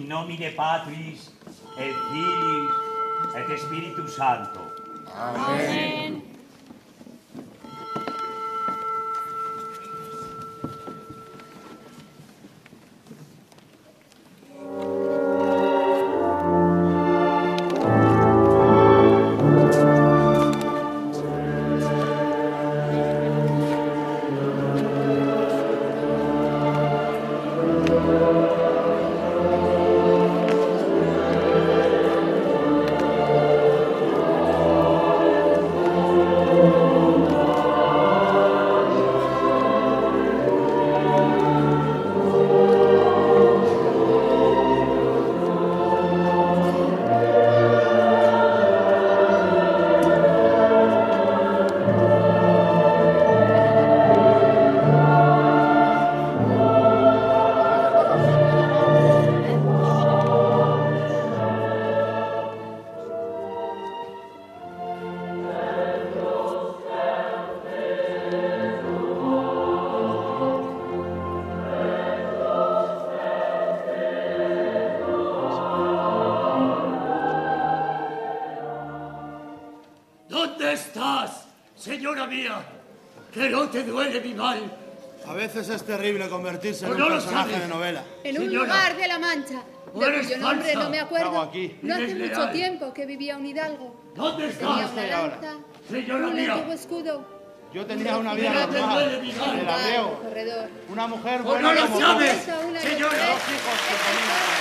in nomine Patris et Filii et Spiritus Sancto. Amén. ¿Dónde estás, señora mía? ¿Que no te duele mi mal? A veces es terrible convertirse en ¿O un no lo personaje sabes? de novela. En un Señora, lugar de la Mancha, ¿o de eres cuyo nombre falsa? no me ¿Qué hago acuerdo. aquí? No hace Eres mucho leal. tiempo que vivía un hidalgo. ¿Dónde Tenía estás? una estoy ahora? lanza, Señora un mía. antiguo escudo. Yo tenía una vida ¿Que no te normal, duele mi mal? en el Barro, abreo. corredor. Una mujer ¿O buena no lo como tú. sabes? Esa una y Señora. otra vez, Los hijos que esta tenía.